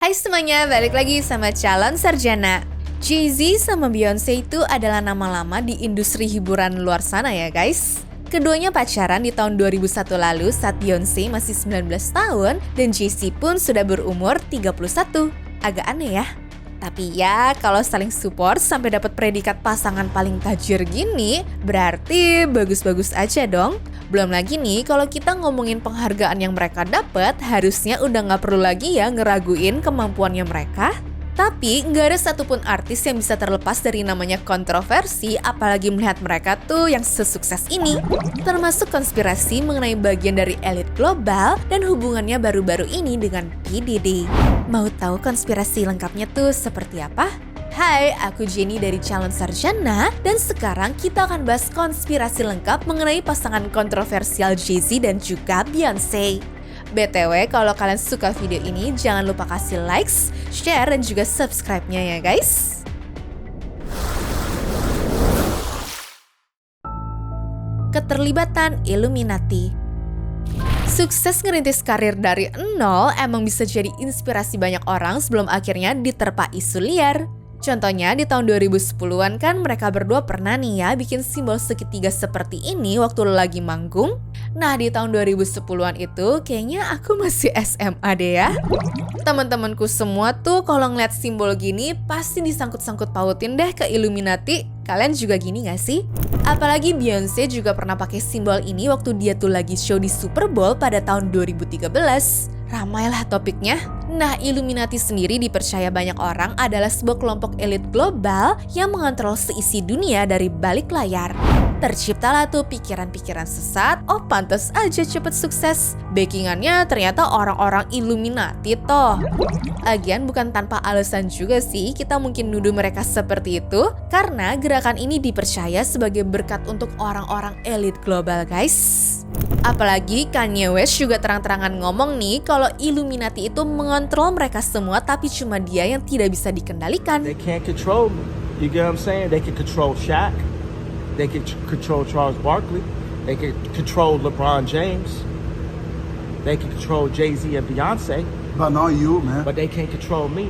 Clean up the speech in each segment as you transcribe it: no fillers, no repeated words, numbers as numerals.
Hai semuanya, balik lagi sama Calon Sarjana. Jay-Z sama Beyonce itu adalah nama lama di industri hiburan luar sana ya guys. Keduanya pacaran di tahun 2001 lalu saat Beyonce masih 19 tahun dan Jay-Z pun sudah berumur 31. Agak aneh ya. Tapi ya, kalau saling support sampai dapat predikat pasangan paling tajir gini, berarti bagus-bagus aja dong. Belum lagi nih, kalau kita ngomongin penghargaan yang mereka dapat, harusnya udah nggak perlu lagi ya ngeraguin kemampuannya mereka. Tapi nggak ada satupun artis yang bisa terlepas dari namanya kontroversi, apalagi melihat mereka tuh yang sesukses ini. Termasuk konspirasi mengenai bagian dari elit global dan hubungannya baru-baru ini dengan P. Diddy. Mau tahu konspirasi lengkapnya tuh seperti apa? Hai, aku Jenny dari Calon Sarjana dan sekarang kita akan bahas konspirasi lengkap mengenai pasangan kontroversial Jay-Z dan juga Beyonce. BTW, kalau kalian suka video ini, jangan lupa kasih likes, share, dan juga subscribe-nya ya guys. Keterlibatan Illuminati. Sukses ngerintis karir dari nol emang bisa jadi inspirasi banyak orang sebelum akhirnya diterpa isu liar. Contohnya di tahun 2010-an kan mereka berdua pernah nih ya bikin simbol segitiga seperti ini waktu lagi manggung. Nah di tahun 2010-an itu kayaknya aku masih SMA deh ya. Teman-temanku semua tuh kalau ngeliat simbol gini pasti disangkut-sangkut pautin deh ke Illuminati. Kalian juga gini gak sih? Apalagi Beyonce juga pernah pakai simbol ini waktu dia tuh lagi show di Super Bowl pada tahun 2013. Ramailah topiknya. Nah, Illuminati sendiri dipercaya banyak orang adalah sebuah kelompok elit global yang mengontrol seisi dunia dari balik layar. Terciptalah tuh pikiran-pikiran sesat, oh pantas aja cepet sukses. Backingannya ternyata orang-orang Illuminati toh. Lagian bukan tanpa alasan juga sih kita mungkin nuduh mereka seperti itu, karena gerakan ini dipercaya sebagai berkat untuk orang-orang elit global guys. Apalagi Kanye West juga terang-terangan ngomong nih kalau Illuminati itu mengontrol mereka semua tapi cuma dia yang tidak bisa dikendalikan. They can't control me. You get what I'm saying? They can control Shaq. They can control Charles Barkley. They can control LeBron James. They can control Jay-Z and Beyonce. But not you, man. But they can't control me.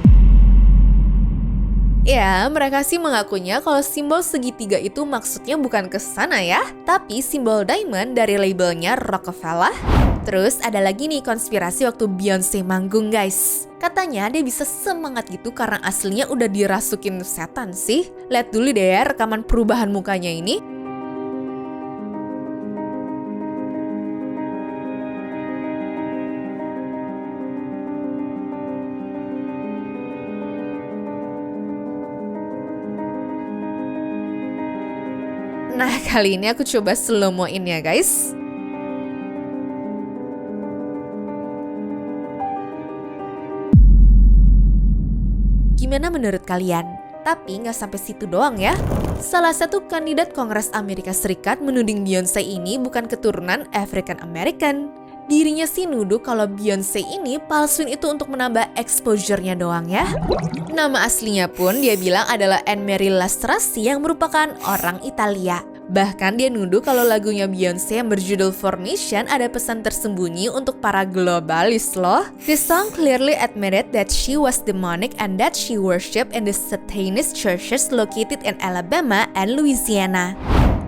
Ya, mereka sih mengakunya kalau simbol segitiga itu maksudnya bukan ke sana ya, tapi simbol diamond dari labelnya Rockefeller. Terus ada lagi nih konspirasi waktu Beyonce manggung guys. Katanya dia bisa semangat gitu karena aslinya udah dirasukin setan sih. Lihat dulu deh ya rekaman perubahan mukanya ini. Nah, kali ini aku coba slow-mo-in ya guys. Gimana menurut kalian? Tapi nggak sampai situ doang ya. Salah satu kandidat Kongres Amerika Serikat menuding Beyonce ini bukan keturunan African American. Dirinya sih nuduh kalau Beyonce ini palsuin itu untuk menambah exposure-nya doang ya. Nama aslinya pun dia bilang adalah Anne Marie Lastrasi yang merupakan orang Italia. Bahkan dia nuduh kalau lagunya Beyonce yang berjudul Formation ada pesan tersembunyi untuk para globalis loh. The song clearly admitted that she was demonic and that she worshipped in the Satanist churches located in Alabama and Louisiana.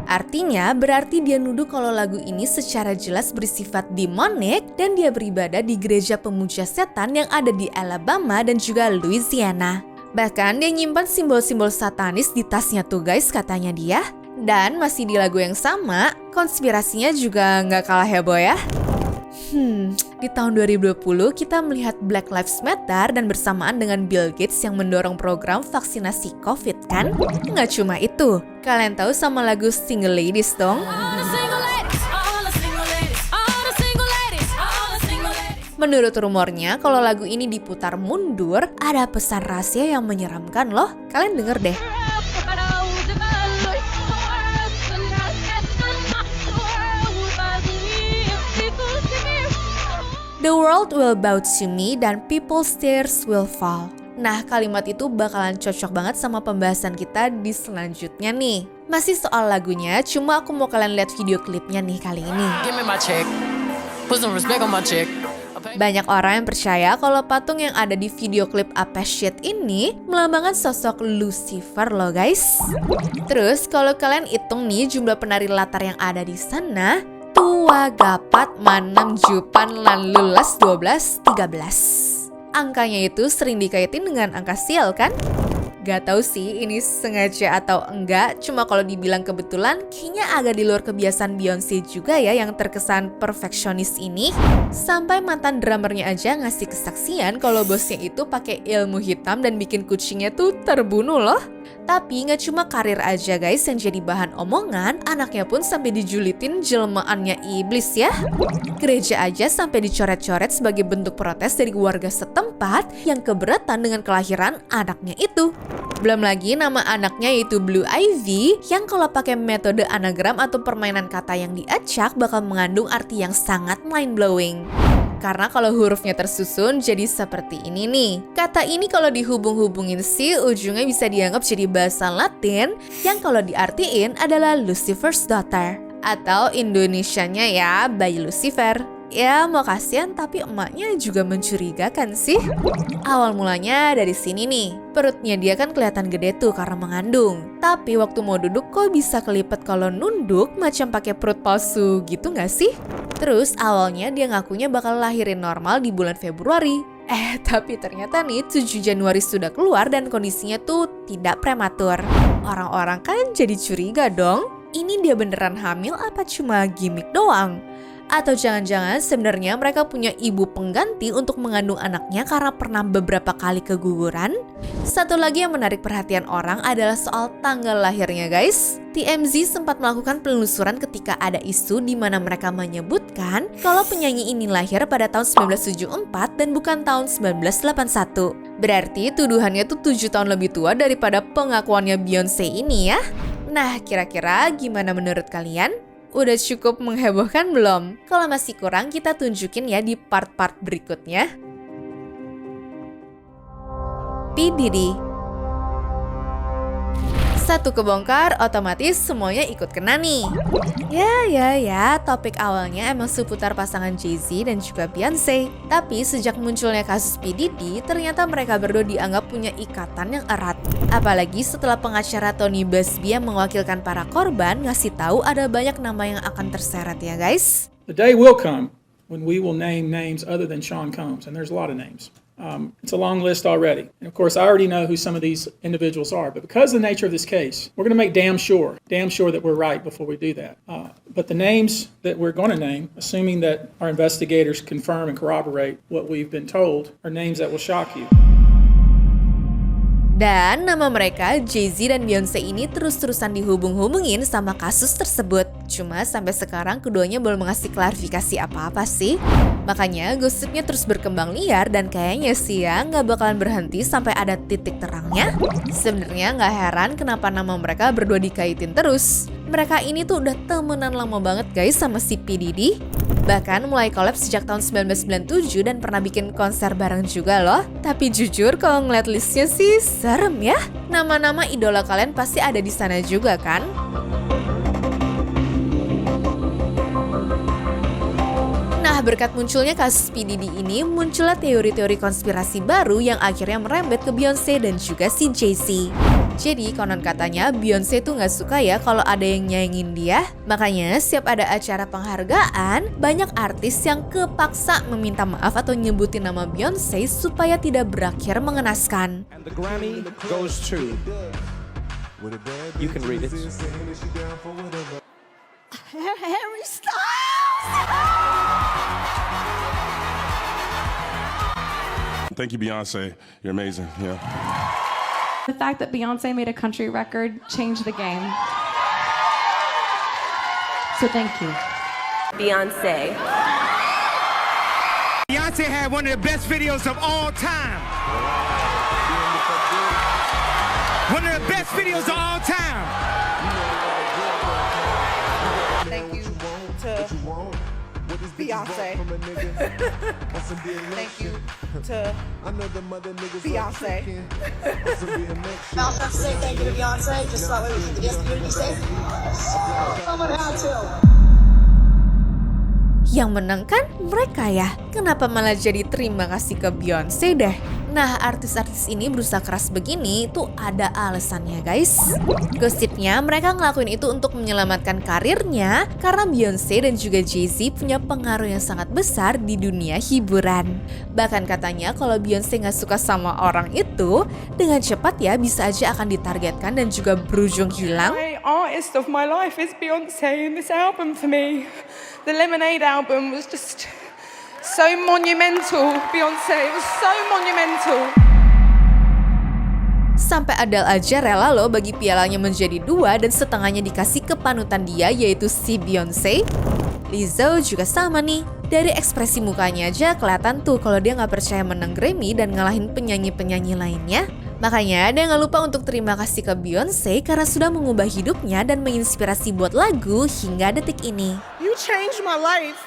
Artinya berarti dia nuduh kalau lagu ini secara jelas bersifat demonik dan dia beribadah di gereja pemuja setan yang ada di Alabama dan juga Louisiana. Bahkan dia nyimpan simbol-simbol satanis di tasnya tuh guys katanya dia. Dan masih di lagu yang sama, konspirasinya juga nggak kalah heboh ya. Di tahun 2020 kita melihat Black Lives Matter dan bersamaan dengan Bill Gates yang mendorong program vaksinasi COVID kan? Nggak cuma itu, kalian tahu sama lagu Single Ladies dong? Menurut rumornya, kalau lagu ini diputar mundur, ada pesan rahasia yang menyeramkan loh. Kalian denger deh. The world will bow to me dan people's tears will fall. Nah, kalimat itu bakalan cocok banget sama pembahasan kita di selanjutnya nih. Masih soal lagunya, cuma aku mau kalian lihat video klipnya nih kali ini. Give me my check. Put some respect on my check. Banyak orang yang percaya kalau patung yang ada di video klip Apeshit ini melambangkan sosok Lucifer loh guys. Terus kalau kalian hitung nih jumlah penari latar yang ada di sana, Tua Gapat Manam Jupan Lan Lulas 12 13. Angkanya itu sering dikaitin dengan angka sial kan? Gak tahu sih ini sengaja atau enggak, cuma kalau dibilang kebetulan kayaknya agak di luar kebiasaan Beyonce juga ya yang terkesan perfeksionis ini. Sampai mantan drummernya aja ngasih kesaksian kalau bosnya itu pakai ilmu hitam dan bikin kucingnya tuh terbunuh loh. Tapi nggak cuma karir aja guys yang jadi bahan omongan, anaknya pun sampai dijulitin jelmaannya iblis ya. Gereja aja sampai dicoret-coret sebagai bentuk protes dari warga setempat yang keberatan dengan kelahiran anaknya itu. Belum lagi nama anaknya yaitu Blue Ivy yang kalau pakai metode anagram atau permainan kata yang diacak bakal mengandung arti yang sangat mind-blowing. Karena kalau hurufnya tersusun jadi seperti ini nih. Kata ini kalau dihubung-hubungin sih ujungnya bisa dianggap jadi bahasa Latin yang kalau diartiin adalah Lucifer's Daughter. Atau Indonesianya ya, bayi Lucifer. Ya mau kasihan tapi emaknya juga mencurigakan sih. Awal mulanya dari sini nih. Perutnya dia kan kelihatan gede tuh karena mengandung. Tapi waktu mau duduk kok bisa kelipet kalau nunduk macam pakai perut palsu gitu gak sih? Terus awalnya dia ngakunya bakal lahirin normal di bulan Februari. Tapi ternyata nih 7 Januari sudah keluar dan kondisinya tuh tidak prematur. Orang-orang kan jadi curiga dong. Ini dia beneran hamil apa cuma gimmick doang? Atau jangan-jangan sebenarnya mereka punya ibu pengganti untuk mengandung anaknya karena pernah beberapa kali keguguran? Satu lagi yang menarik perhatian orang adalah soal tanggal lahirnya guys. TMZ sempat melakukan penelusuran ketika ada isu di mana mereka menyebutkan kalau penyanyi ini lahir pada tahun 1974 dan bukan tahun 1981. Berarti tuduhannya tuh 7 tahun lebih tua daripada pengakuannya Beyonce ini ya. Nah, kira-kira gimana menurut kalian? Udah cukup menghebohkan belum? Kalau masih kurang kita tunjukin ya di part-part berikutnya. P. Diddy. Satu kebongkar, otomatis semuanya ikut kena nih. Ya, topik awalnya emang seputar pasangan Jay-Z dan juga Beyonce. Tapi sejak munculnya kasus P. Diddy, ternyata mereka berdua dianggap punya ikatan yang erat. Apalagi setelah pengacara Tony Buzbee yang mewakilkan para korban ngasih tahu ada banyak nama yang akan terseret ya guys. The day will come when we will name names other than Sean Combs, and there's a lot of names. It's a long list already. And of course, I already know who some of these individuals are. But because of the nature of this case, we're going to make damn sure that we're right before we do that. But the names that we're going to name, assuming that our investigators confirm and corroborate what we've been told, are names that will shock you. Dan nama mereka, Jay-Z dan Beyonce ini terus-terusan dihubung-hubungin sama kasus tersebut. Cuma sampai sekarang keduanya belum mengasih klarifikasi apa-apa sih. Makanya gosipnya terus berkembang liar dan kayaknya sih ya nggak bakalan berhenti sampai ada titik terangnya. Sebenarnya nggak heran kenapa nama mereka berdua dikaitin terus. Mereka ini tuh udah temenan lama banget guys sama si P. Diddy. Bahkan mulai collab sejak tahun 1997 dan pernah bikin konser bareng juga loh. Tapi jujur kalau ngeliat listnya sih serem ya. Nama-nama idola kalian pasti ada di sana juga kan? Nah, berkat munculnya kasus P. Diddy ini, muncullah teori-teori konspirasi baru yang akhirnya merembet ke Beyonce dan juga si Jay-Z. Jadi, konon katanya Beyonce tuh gak suka ya kalau ada yang nyaingin dia. Makanya, setiap ada acara penghargaan, banyak artis yang kepaksa meminta maaf atau nyebutin nama Beyonce supaya tidak berakhir mengenaskan. And the Grammy goes to... You can read it. Harry Styles! Thank you, Beyonce. You're amazing. Yeah. The fact that Beyonce made a country record changed the game. So thank you. Beyonce. Beyonce had one of the best videos of all time. One of the best videos of all time. Thank you to Beyonce. Thank you to Beyonce. I also have to say thank you to Beyonce, just so that way we keep the dance community safe. Someone had to. Yang menang kan mereka ya. Kenapa malah jadi terima kasih ke Beyonce deh? Nah, artis-artis ini berusaha keras begini tuh ada alasannya guys. Gosipnya mereka ngelakuin itu untuk menyelamatkan karirnya karena Beyonce dan juga Jay-Z punya pengaruh yang sangat besar di dunia hiburan. Bahkan katanya kalau Beyonce nggak suka sama orang itu, dengan cepat ya bisa aja akan ditargetkan dan juga berujung hilang. The artist of my life is Beyonce, and this album for me, the Lemonade album, was just so monumental. Beyonce, it was so monumental. Sampai Adele aja rela loh bagi pialanya menjadi 2 dan setengahnya dikasih ke panutan dia yaitu si Beyonce. Lizzo juga sama nih. Dari ekspresi mukanya aja kelihatan tuh kalau dia nggak percaya menang Grammy dan ngalahin penyanyi-penyanyi lainnya. Makanya dia nggak lupa untuk terima kasih ke Beyonce karena sudah mengubah hidupnya dan menginspirasi buat lagu hingga detik ini. You changed my life.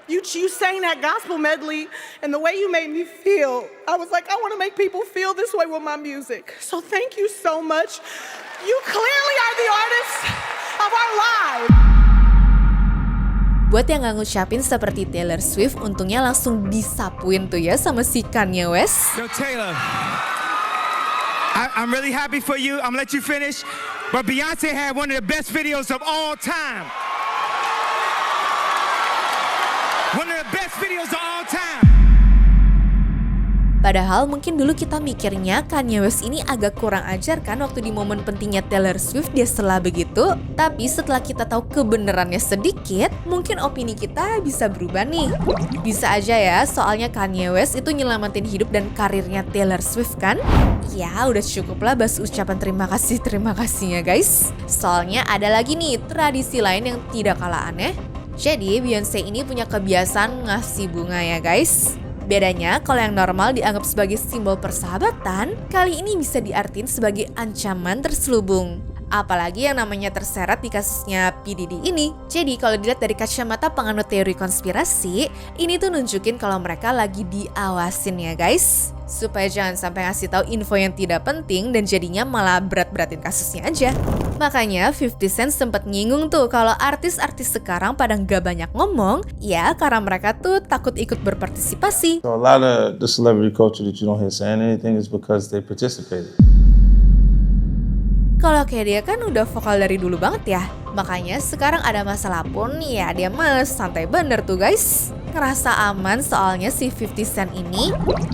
You sang that gospel medley, and the way you made me feel, I was like, I want to make people feel this way with my music. So thank you so much. You clearly are the artist of our lives. Buat yang nggak ngucapin seperti Taylor Swift, untungnya langsung disapuin tuh ya sama si Kanye West. Yo, Taylor, I'm really happy for you. I'm gonna let you finish. But Beyonce had one of the best videos of all time. One of the best videos of all time. Padahal mungkin dulu kita mikirnya Kanye West ini agak kurang ajar kan waktu di momen pentingnya Taylor Swift dia salah begitu. Tapi setelah kita tahu kebenarannya sedikit, mungkin opini kita bisa berubah nih. Bisa aja ya, soalnya Kanye West itu nyelamatin hidup dan karirnya Taylor Swift kan? Ya udah cukup lah bahas ucapan terima kasihnya guys. Soalnya ada lagi nih tradisi lain yang tidak kalah aneh. Jadi Beyonce ini punya kebiasaan ngasih bunga ya guys. Bedanya kalau yang normal dianggap sebagai simbol persahabatan, kali ini bisa diartiin sebagai ancaman terselubung. Apalagi yang namanya terseret di kasusnya P. Diddy ini. Jadi kalau dilihat dari kacamata penganut teori konspirasi, ini tuh nunjukin kalau mereka lagi diawasin ya guys. Supaya jangan sampai ngasih tahu info yang tidak penting dan jadinya malah berat-beratin kasusnya aja. Makanya 50 Cent sempat nyinggung tuh kalau artis-artis sekarang pada nggak banyak ngomong, ya karena mereka tuh takut ikut berpartisipasi. So a lot of the celebrity culture that you don't hear saying anything is because they participated. Kalau kayak dia kan udah vokal dari dulu banget ya. Makanya sekarang ada masalah pun ya dia mah santai bener tuh guys. Ngerasa aman soalnya si 50 Cent ini.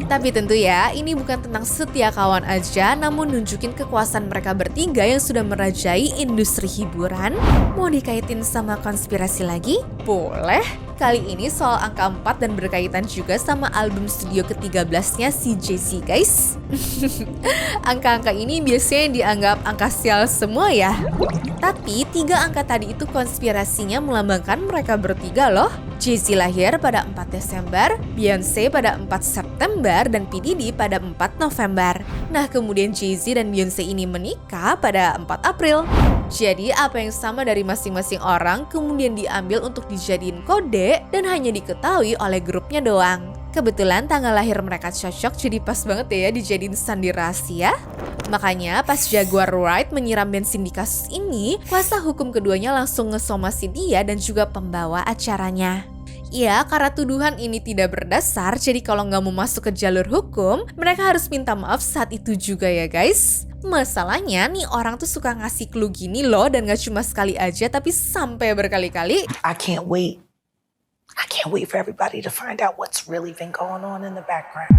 Tapi tentu ya ini bukan tentang setia kawan aja, namun nunjukin kekuasaan mereka bertiga yang sudah merajai industri hiburan. Mau dikaitin sama konspirasi lagi? Boleh. Kali ini soal angka 4 dan berkaitan juga sama album studio ke-13-nya si Jay-Z guys. Angka-angka ini biasanya dianggap angka sial semua ya. Tapi 3 angka tadi itu konspirasinya melambangkan mereka bertiga loh. Jay-Z lahir pada 4 Desember, Beyonce pada 4 September, dan P. Diddy pada 4 November. Nah kemudian Jay-Z dan Beyonce ini menikah pada 4 April. Jadi apa yang sama dari masing-masing orang kemudian diambil untuk dijadiin kode dan hanya diketahui oleh grupnya doang. Kebetulan tanggal lahir mereka cocok, jadi pas banget ya dijadiin sandi rahasia. Makanya pas Jaguar Wright menyiram bensin di kasus ini, kuasa hukum keduanya langsung ngesomasi dia dan juga pembawa acaranya. Ya, karena tuduhan ini tidak berdasar, jadi kalau nggak mau masuk ke jalur hukum, mereka harus minta maaf saat itu juga ya guys. Masalahnya nih orang tuh suka ngasih clue gini loh dan gak cuma sekali aja tapi sampai berkali-kali. I can't wait for everybody to find out what's really been going on in the background.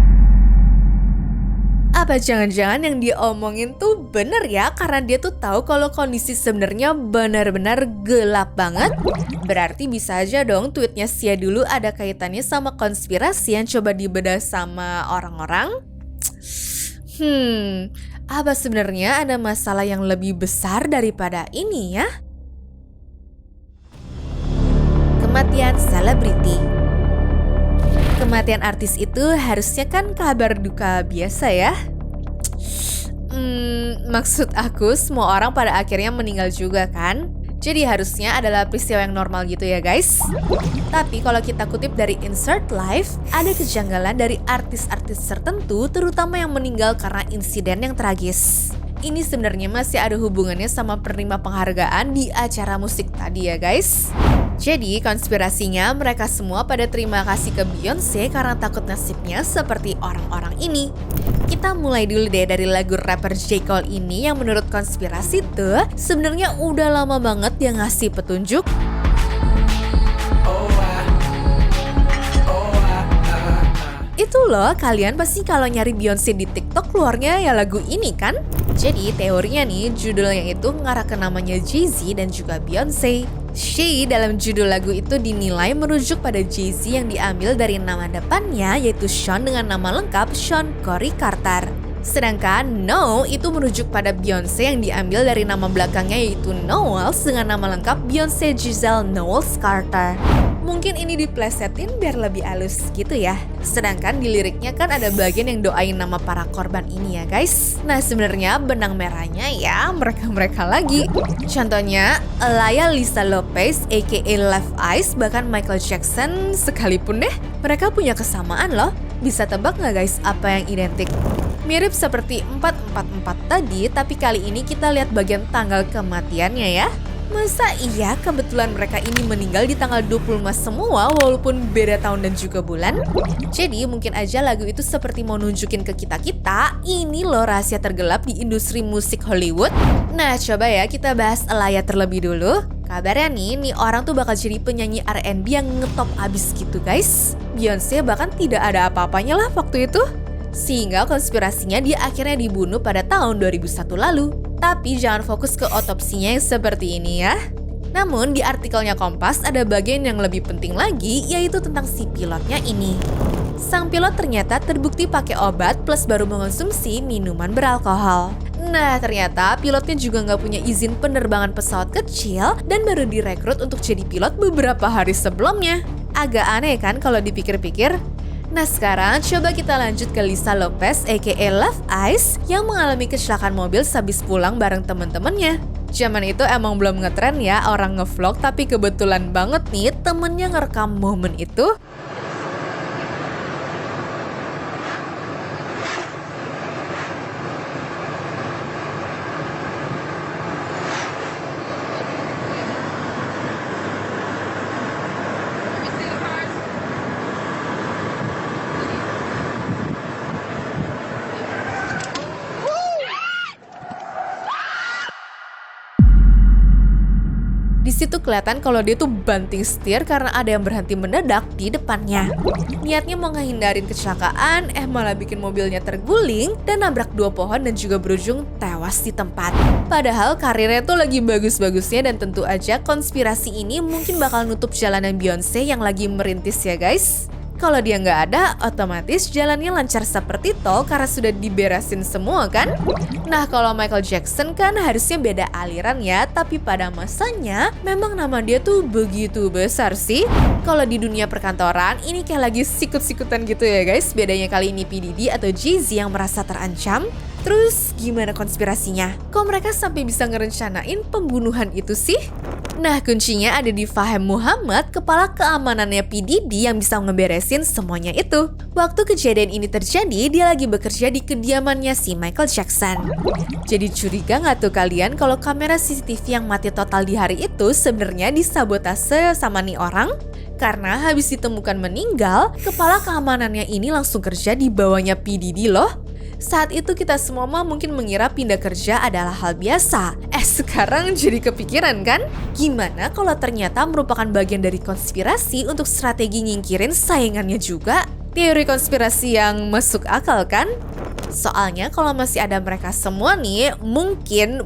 Apa jangan-jangan yang dia omongin tuh bener ya karena dia tuh tahu kalau kondisi sebenarnya benar-benar gelap banget? Berarti bisa aja dong tweetnya Sia dulu ada kaitannya sama konspirasi yang coba dibedah sama orang-orang? Apa sebenarnya ada masalah yang lebih besar daripada ini ya? Kematian selebriti. Kematian artis itu harusnya kan kabar duka biasa ya? Maksud aku semua orang pada akhirnya meninggal juga kan? Jadi harusnya adalah peristiwa yang normal gitu ya guys. Tapi kalau kita kutip dari Insert Life, ada kejanggalan dari artis-artis tertentu terutama yang meninggal karena insiden yang tragis. Ini sebenarnya masih ada hubungannya sama penerima penghargaan di acara musik tadi ya guys. Jadi konspirasinya mereka semua pada terima kasih ke Beyonce karena takut nasibnya seperti orang-orang ini. Kita mulai dulu deh dari lagu rapper J. Cole ini yang menurut konspirasi tuh sebenarnya udah lama banget dia ngasih petunjuk. Itu loh, kalian pasti kalau nyari Beyonce di TikTok keluarnya ya lagu ini kan? Jadi teorinya nih, judulnya itu mengarah ke namanya Jay-Z dan juga Beyonce. She dalam judul lagu itu dinilai merujuk pada Jay-Z yang diambil dari nama depannya yaitu Sean dengan nama lengkap Sean Corey Carter. Sedangkan No itu merujuk pada Beyonce yang diambil dari nama belakangnya yaitu Knowles dengan nama lengkap Beyonce Giselle Knowles Carter. Mungkin ini diplesetin biar lebih halus gitu ya. Sedangkan di liriknya kan ada bagian yang doain nama para korban ini ya guys. Nah sebenarnya benang merahnya ya mereka-mereka lagi. Contohnya Alaya Lisa Lopez aka Left Eyes bahkan Michael Jackson sekalipun deh. Mereka punya kesamaan loh. Bisa tebak nggak guys apa yang identik? Mirip seperti 444 tadi tapi kali ini kita lihat bagian tanggal kematiannya ya. Masa iya kebetulan mereka ini meninggal di tanggal 25 semua walaupun beda tahun dan juga bulan? Jadi mungkin aja lagu itu seperti mau nunjukin ke kita-kita, ini loh rahasia tergelap di industri musik Hollywood. Nah coba ya kita bahas Alaya terlebih dulu. Kabarnya nih orang tuh bakal jadi penyanyi R&B yang ngetop abis gitu guys. Beyonce bahkan tidak ada apa-apanya lah waktu itu. Sehingga konspirasinya dia akhirnya dibunuh pada tahun 2001 lalu. Tapi jangan fokus ke otopsinya yang seperti ini ya. Namun di artikelnya Kompas ada bagian yang lebih penting lagi yaitu tentang si pilotnya ini. Sang pilot ternyata terbukti pakai obat plus baru mengonsumsi minuman beralkohol. Nah ternyata pilotnya juga nggak punya izin penerbangan pesawat kecil dan baru direkrut untuk jadi pilot beberapa hari sebelumnya. Agak aneh kan kalau dipikir-pikir? Nah sekarang coba kita lanjut ke Lisa Lopez aka Left Eyes yang mengalami kecelakaan mobil sehabis pulang bareng temen-temennya. Zaman itu emang belum ngetren ya orang ngevlog tapi kebetulan banget nih temennya ngerekam momen itu. Di situ kelihatan kalau dia tuh banting setir karena ada yang berhenti mendadak di depannya. Niatnya mau ngehindarin kecelakaan, malah bikin mobilnya terguling dan nabrak 2 pohon dan juga berujung tewas di tempat. Padahal karirnya tuh lagi bagus-bagusnya dan tentu aja konspirasi ini mungkin bakal nutup jalanan Beyonce yang lagi merintis ya guys. Kalau dia nggak ada, otomatis jalannya lancar seperti tol karena sudah diberesin semua kan? Nah kalau Michael Jackson kan harusnya beda aliran ya, tapi pada masanya memang nama dia tuh begitu besar sih. Kalau di dunia perkantoran, ini kayak lagi sikut-sikutan gitu ya guys. Bedanya kali ini P. Diddy atau Jay-Z yang merasa terancam. Terus gimana konspirasinya? Kok mereka sampai bisa ngerencanain pembunuhan itu sih? Nah kuncinya ada di Fahim Muhammad, kepala keamanannya P. Diddy yang bisa ngeberesin semuanya itu. Waktu kejadian ini terjadi, dia lagi bekerja di kediamannya si Michael Jackson. Jadi curiga nggak tuh kalian kalau kamera CCTV yang mati total di hari itu sebenarnya disabotase sama nih orang? Karena habis ditemukan meninggal, kepala keamanannya ini langsung kerja di bawahnya P. Diddy loh. Saat itu kita semua mungkin mengira pindah kerja adalah hal biasa. Sekarang jadi kepikiran kan? Gimana kalau ternyata merupakan bagian dari konspirasi untuk strategi nyingkirin saingannya juga? Teori konspirasi yang masuk akal kan? Soalnya kalau masih ada mereka semua nih, mungkin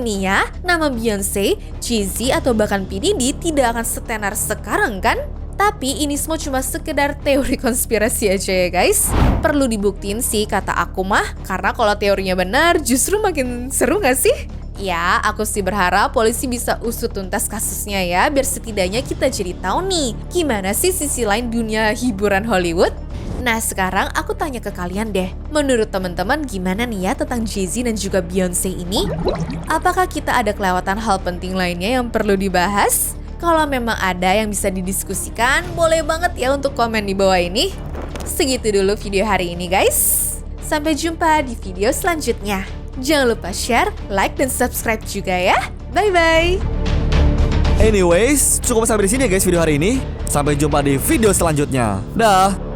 nih ya, nama Beyonce, Jay-Z atau bahkan P. Diddy tidak akan setenar sekarang kan? Tapi ini semua cuma sekedar teori konspirasi aja ya guys. Perlu dibuktiin sih kata aku mah, karena kalau teorinya benar justru makin seru gak sih? Ya, aku sih berharap polisi bisa usut tuntas kasusnya ya, biar setidaknya kita jadi tahu nih, gimana sih sisi lain dunia hiburan Hollywood? Nah sekarang aku tanya ke kalian deh, menurut teman-teman gimana nih ya tentang Jay-Z dan juga Beyonce ini? Apakah kita ada kelewatan hal penting lainnya yang perlu dibahas? Kalau memang ada yang bisa didiskusikan, boleh banget ya untuk komen di bawah ini. Segitu dulu video hari ini guys. Sampai jumpa di video selanjutnya. Jangan lupa share, like, dan subscribe juga ya. Bye-bye. Anyways, cukup sampai di sini ya guys video hari ini. Sampai jumpa di video selanjutnya. Dah.